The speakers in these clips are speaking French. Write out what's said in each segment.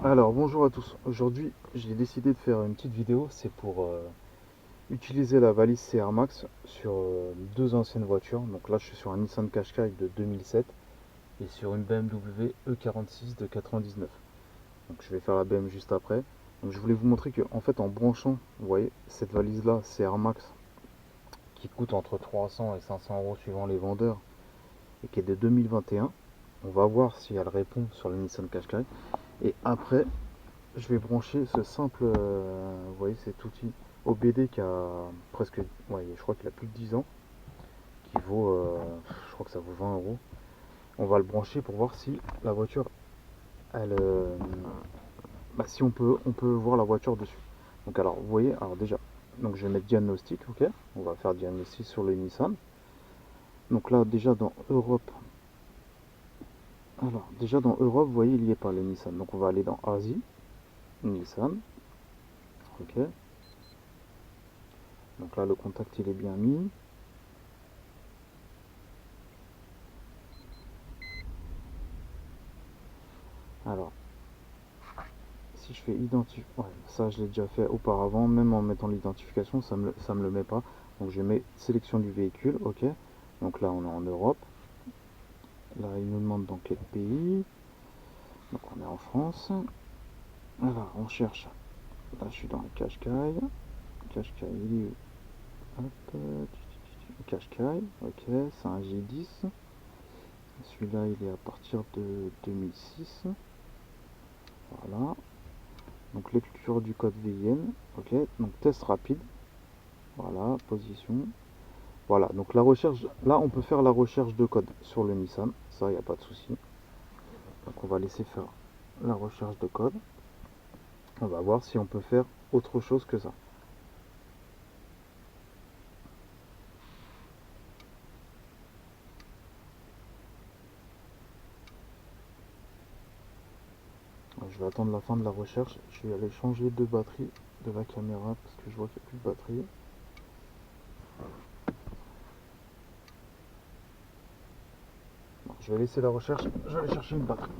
Alors bonjour à tous. Aujourd'hui j'ai décidé de faire une petite vidéo. C'est pour utiliser la valise CR Max sur deux anciennes voitures. Donc là je suis sur un Nissan Qashqai de 2007 et sur une BMW E46 de 99. Donc je vais faire la BM juste après. Donc je voulais vous montrer que en fait en branchant, vous voyez, cette valise là CR Max qui coûte entre 300 et 500 euros suivant les vendeurs et qui est de 2021, on va voir si elle répond sur le Nissan Qashqai. Et après je vais brancher ce simple, vous voyez cet outil OBD qui a presque, ouais, je crois qu'il a plus de 10 ans, qui vaut, je crois que ça vaut 20 euros. On va le brancher pour voir si la voiture, elle, bah, si on peut voir la voiture dessus. Donc alors, vous voyez, alors déjà, donc je vais mettre diagnostic, ok. On va faire diagnostic sur le Nissan. Donc là, déjà dans Europe, alors déjà dans Europe, vous voyez, il n'y est pas le Nissan. Donc on va aller dans Asie, Nissan, ok. Donc là, le contact il est bien mis. Alors, si je fais identifier, ouais, ça je l'ai déjà fait auparavant, même en mettant l'identification, ça me le met pas. Donc je mets sélection du véhicule, ok. Donc là on est en Europe. Là il nous demande dans quel pays. Donc on est en France. Alors on cherche. Là je suis dans le Qashqai. Qashqai, il est où? Hop, Qashqai, ok, c'est un J10. Celui-là il est à partir de 2006. Voilà. Donc lecture du code VIN, ok. Donc test rapide. Voilà, position. Voilà, donc la recherche, là on peut faire la recherche de code sur le Nissan, ça il n'y a pas de souci. Donc on va laisser faire la recherche de code. On va voir si on peut faire autre chose que ça. Je vais attendre la fin de la recherche. Je vais aller changer de batterie de la caméra parce que je vois qu'il n'y a plus de batterie. Bon, je vais laisser la recherche, je vais aller chercher une batterie.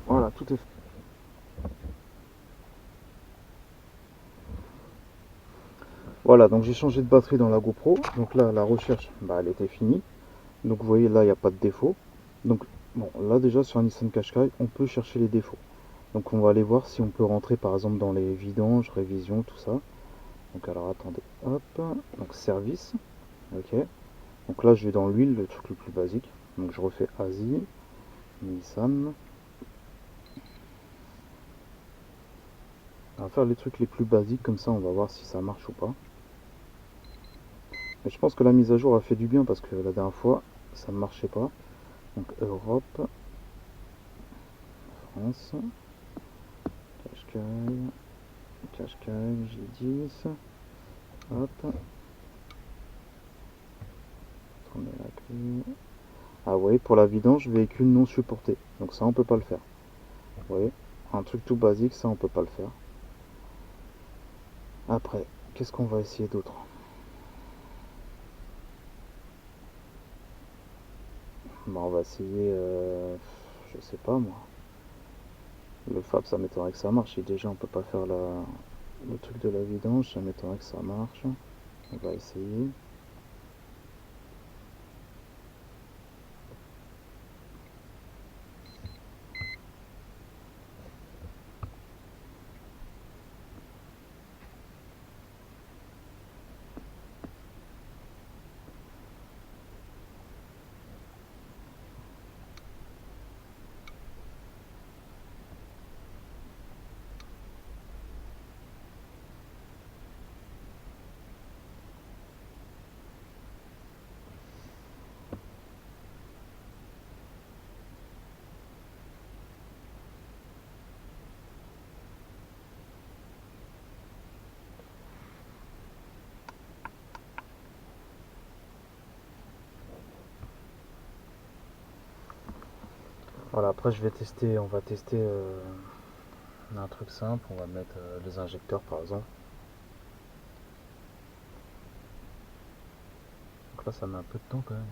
Voilà, tout est fait. Voilà, donc j'ai changé de batterie dans la GoPro. Donc là, la recherche, bah, elle était finie. Donc vous voyez, là, il n'y a pas de défaut. Donc, bon, là déjà sur un Nissan Qashqai, on peut chercher les défauts. Donc on va aller voir si on peut rentrer par exemple dans les vidanges, révisions, tout ça. Donc alors attendez, hop, donc service, ok. Donc là je vais dans l'huile, le truc le plus basique. Donc je refais Asie, Nissan. On va faire les trucs les plus basiques comme ça on va voir si ça marche ou pas. Mais je pense que la mise à jour a fait du bien parce que la dernière fois ça ne marchait pas. Donc Europe, France, Qashqai, Qashqai, J10, hop, on met la clé. Ah ouais, pour la vidange, véhicule non supporté. Donc ça on peut pas le faire. Vous voyez, un truc tout basique, ça on peut pas le faire. Après, qu'est-ce qu'on va essayer d'autre? Bah, on va essayer, je sais pas moi. Le Fab, ça m'étonnerait que ça marche. Et déjà, on peut pas faire le truc de la vidange, ça m'étonnerait que ça marche. On va essayer. Voilà, après je vais tester, on va tester un truc simple, on va mettre les injecteurs par exemple. Donc là ça met un peu de temps quand même.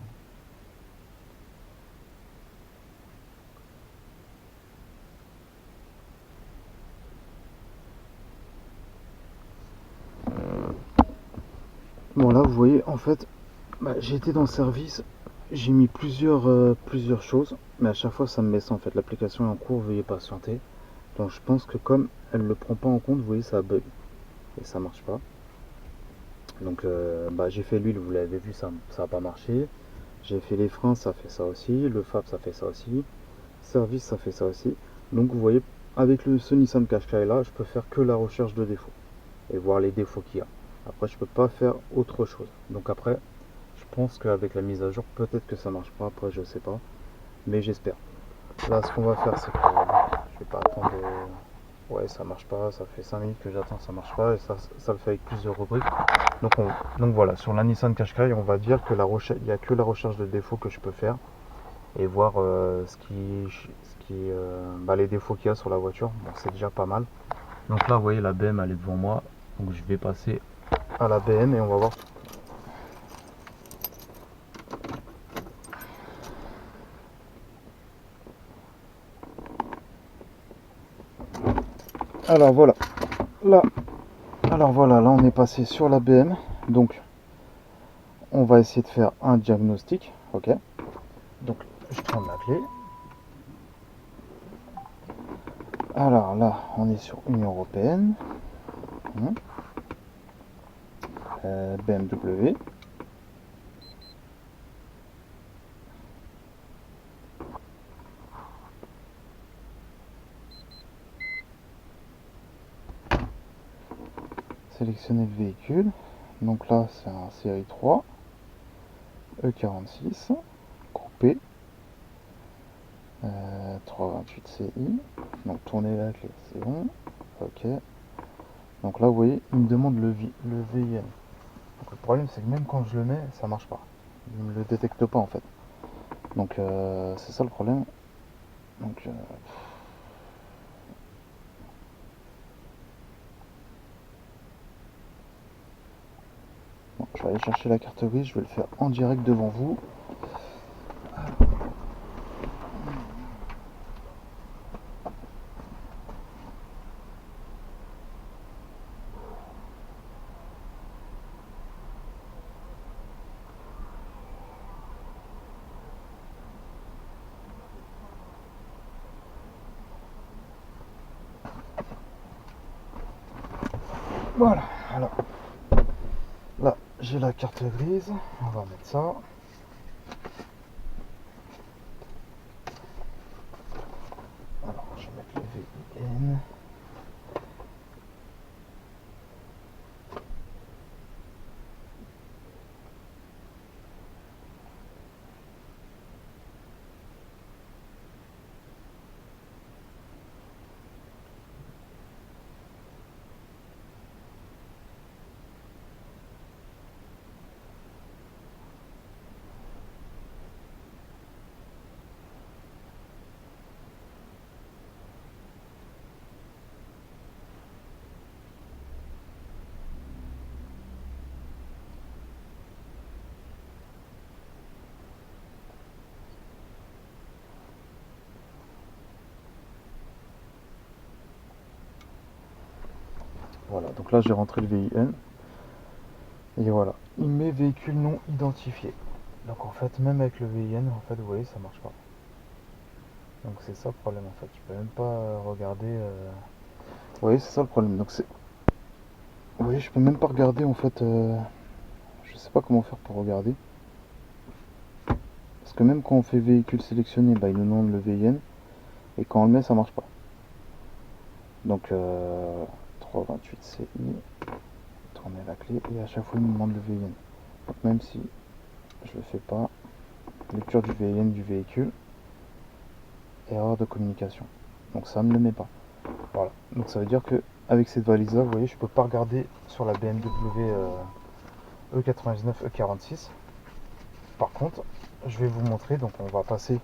Bon là vous voyez en fait j'ai été dans le service, j'ai mis plusieurs choses, mais à chaque fois ça me met ça en fait, l'application est en cours, veuillez patienter. Donc je pense que comme elle le prend pas en compte, vous voyez ça bug et ça marche pas. Donc j'ai fait l'huile, vous l'avez vu, ça n'a pas marché. J'ai fait les freins, ça fait ça aussi, le FAB ça fait ça aussi, service ça fait ça aussi. Donc vous voyez, avec ce Nissan Qashqai là, je peux faire que la recherche de défauts et voir les défauts qu'il y a. Après je peux pas faire autre chose. Donc après, je pense qu'avec la mise à jour, peut-être que ça marche pas, après je sais pas, mais j'espère. Là ce qu'on va faire c'est que je vais pas attendre. Ouais, ça marche pas, ça fait 5 minutes que j'attends, ça marche pas, et ça le fait avec plusieurs rubriques. Donc voilà, sur la Nissan Qashqai, on va dire que il n'y a que la recherche de défauts que je peux faire et voir les défauts qu'il y a sur la voiture. Bon, c'est déjà pas mal. Donc là, vous voyez, la BM elle est devant moi, donc je vais passer à la BM et on va voir. Alors voilà, là, là on est passé sur la BM, donc on va essayer de faire un diagnostic, ok. Donc je prends la clé. Alors là, on est sur Union Européenne, BMW. Sélectionner le véhicule. Donc là, c'est un série 3, E46, coupé, 328 CI. Donc tourner la clé, c'est bon. Ok. Donc là, vous voyez, il me demande le VIN. Donc le problème, c'est que même quand je le mets, ça marche pas. Il me le détecte pas en fait. Donc c'est ça le problème. Donc bon, je vais aller chercher la carte grise, je vais le faire en direct devant vous. Voilà, alors là j'ai la carte grise, on va mettre ça. Alors je vais mettre le VIN. Voilà, donc là j'ai rentré le VIN. Et voilà, il met véhicule non identifié. Donc en fait, même avec le VIN, en fait, vous voyez, ça marche pas. Donc c'est ça le problème en fait. Je peux même pas regarder. Vous voyez, c'est ça le problème. Donc c'est. Vous voyez, je peux même pas regarder en fait. Je sais pas comment faire pour regarder. Parce que même quand on fait véhicule sélectionné, il nous demande le VIN. Et quand on le met, ça marche pas. Donc 328 CI. Tourner la clé. Et à chaque fois, il me demande le VIN. Donc même si je le fais pas, lecture du VIN du véhicule. Erreur de communication. Donc ça me le met pas. Voilà. Donc ça veut dire que avec cette valise là, vous voyez, je peux pas regarder sur la BMW E99 E46. Par contre, je vais vous montrer. Donc on va passer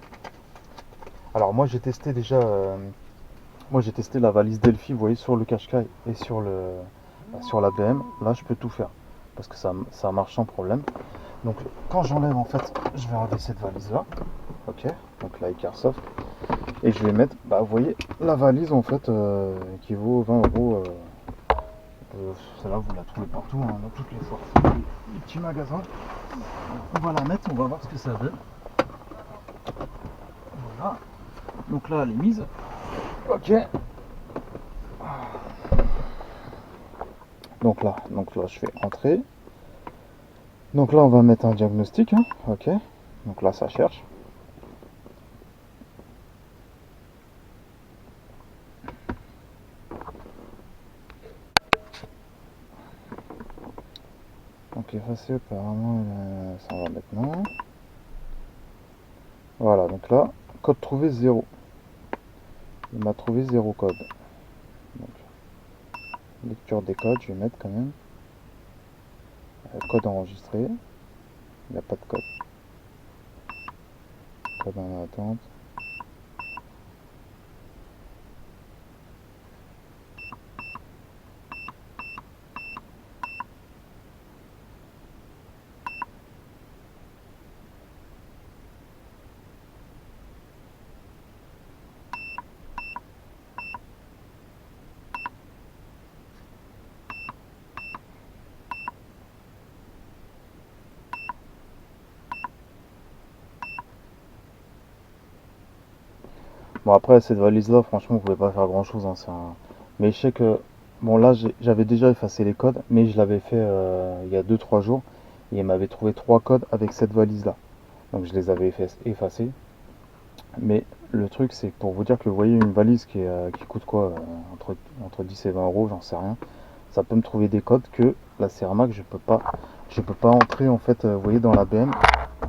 Alors moi j'ai testé déjà, moi j'ai testé la valise Delphi, vous voyez, sur le Qashqai et sur la BM. Là je peux tout faire parce que ça marche sans problème. Donc quand j'enlève en fait, je vais enlever cette valise là, ok, donc la Icarsoft, et je vais mettre, bah vous voyez, la valise en fait qui vaut 20 euros. Celle-là vous la trouvez partout, hein, dans toutes les foires, les petits magasins. On va la mettre, on va voir ce que ça donne. Voilà. Donc là elle est mise. Ok. Donc là je fais entrer. Donc là on va mettre un diagnostic. Hein. Ok. Donc là ça cherche. Donc effacer apparemment ça va maintenant. Voilà, donc là, code trouvé 0. Il m'a trouvé 0 code. Donc, lecture des codes, je vais mettre quand même. Code enregistré. Il n'y a pas de code. Code en attente. Bon après cette valise là franchement vous pouvez pas faire grand chose hein, mais je sais que bon là j'avais déjà effacé les codes mais je l'avais fait il y a 2-3 jours et il m'avait trouvé 3 codes avec cette valise là. Donc je les avais effacés. Mais le truc c'est pour vous dire que vous voyez une valise qui coûte quoi entre 10 et 20 euros, j'en sais rien. Ça peut me trouver des codes que la Ceramac je peux pas entrer en fait vous voyez dans la BM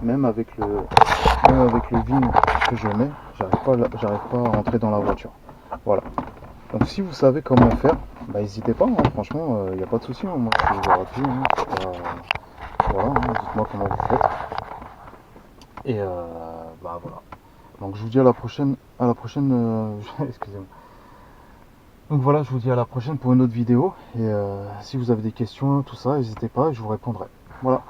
même avec le VIN que je mets j'arrive pas à rentrer dans la voiture. Voilà, donc si vous savez comment faire, bah n'hésitez pas hein. Franchement il n'y a pas de souci hein. Moi je suis ouvert à tout hein. Voilà hein. Dites-moi comment vous faites et bah voilà, donc je vous dis à la prochaine excusez-moi. Donc voilà, je vous dis à la prochaine pour une autre vidéo et si vous avez des questions tout ça n'hésitez pas et je vous répondrai. Voilà.